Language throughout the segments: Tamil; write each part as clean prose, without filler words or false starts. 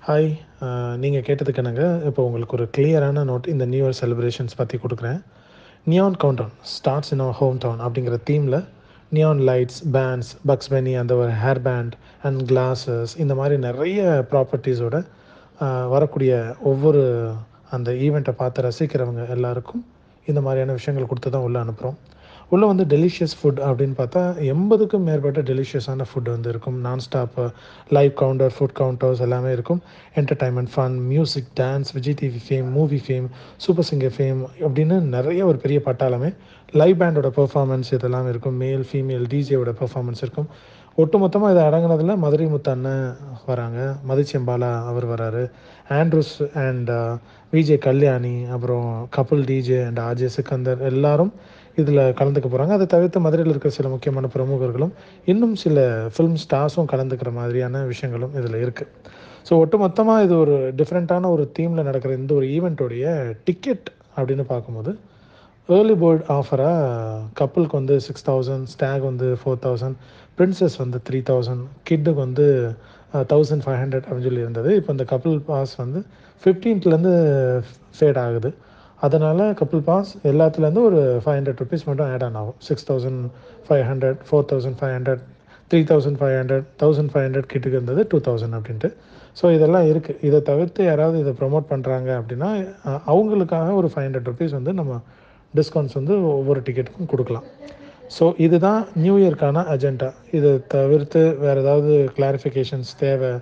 ஹாய். நீங்கள் கேட்டதுக்கு என்னங்க இப்போ உங்களுக்கு ஒரு கிளியரான நோட் இந்த நியூ இயர் செலிப்ரேஷன்ஸ் பற்றி கொடுக்குறேன். Neon countdown starts in our hometown அப்படிங்கிற தீமில் நியான் லைட்ஸ், பேண்ட்ஸ், பக்ஸ் பெனி, அந்த ஒரு ஹேர் பேண்ட் அண்ட் கிளாஸஸ், இந்த மாதிரி நிறைய ப்ராப்பர்ட்டிஸோட வரக்கூடிய ஒவ்வொரு அந்த ஈவெண்ட்டை பார்த்து ரசிக்கிறவங்க எல்லாருக்கும் இந்த மாதிரியான விஷயங்கள் கொடுத்து தான் உள்ளே அனுப்புகிறோம். உள்ளே வந்து டெலிஷியஸ் ஃபுட் அப்படின்னு பார்த்தா 80க்கும் மேற்பட்ட டெலிஷியஸான ஃபுட் வந்து இருக்கும். Nonstop live counter, food counters எல்லாமே இருக்கும். Entertainment, fun, music, dance, Vijay TV fame, movie fame, super singer fame அப்படின்னு நிறைய ஒரு பெரிய பட்டாளமே. லைவ் பேண்டோட பெர்ஃபார்மன்ஸ் இதெல்லாம் இருக்கும். மேல் ஃபீமேல் டிஜேவோட பெர்ஃபார்மன்ஸ் இருக்கும். ஒட்டுமொத்தமாக இது அடங்கினதில் மதுரை முத்து அண்ணன் வராங்க, மதிச்செம்பாலா அவர் வராரு, ஆண்ட்ரூஸ் அண்ட் விஜே கல்யாணி, அப்புறம் Kapil DJ and RJ Sikandar எல்லாரும் இதில் கலந்துக்க போகிறாங்க. அதை தவிர்த்து மதுரையில் இருக்கிற சில முக்கியமான பிரமுகர்களும் இன்னும் சில ஃபிலிம் ஸ்டார்ஸும் கலந்துக்கிற மாதிரியான விஷயங்களும் இதில் இருக்குது. ஸோ ஒட்டுமொத்தமாக இது ஒரு டிஃப்ரெண்ட்டான ஒரு தீமில் நடக்கிற இந்த ஒரு ஈவெண்ட்டோடைய டிக்கெட் அப்படின்னு பார்க்கும்போது ஏர்லி பேர்ட் ஆஃபராக கப்புளுக்கு வந்து 6000, ஸ்டாக் வந்து 4000, பிரின்சஸ் வந்து 3000, கிட்டுக்கு வந்து 1500 அப்படின்னு சொல்லி இருந்தது. இப்போ இந்த கப்புள் பாஸ் வந்து 15லேருந்து ஃபேட் ஆகுது. அதனால் கப்புள் பாஸ் எல்லாத்துலேருந்து ஒரு 500 ருபீஸ் மட்டும் ஆட் ஆன் ஆகும். 6500, 4500, 3500, 1500 கிட்டுக்கு இருந்தது 2000 அப்படின்ட்டு. ஸோ இதெல்லாம் இருக்குது. இதை தவிர்த்து யாராவது இதை ப்ரொமோட் பண்ணுறாங்க அப்படின்னா அவங்களுக்காக ஒரு 500 ருபீஸ் வந்து நம்ம டிஸ்கவுண்ட்ஸ் வந்து ஒவ்வொரு டிக்கெட்டுக்கும் கொடுக்கலாம். ஸோ இதுதான் நியூ இயர்க்கான அஜெண்டா. இதை தவிர்த்து வேறு ஏதாவது கிளாரிஃபிகேஷன்ஸ் தேவை,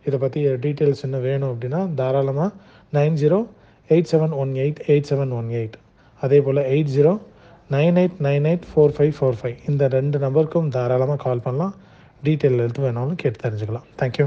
இதை பற்றி டீட்டெயில்ஸ் என்ன வேணும் அப்படின்னா தாராளமாக 9087188718, அதே போல் 8098984545 இந்த 2 நம்பருக்கும் தாராளமாக கால் பண்ணலாம். டீட்டெயில் எது வேணாலும் கேட்டு தெரிஞ்சுக்கலாம். தேங்க்யூ.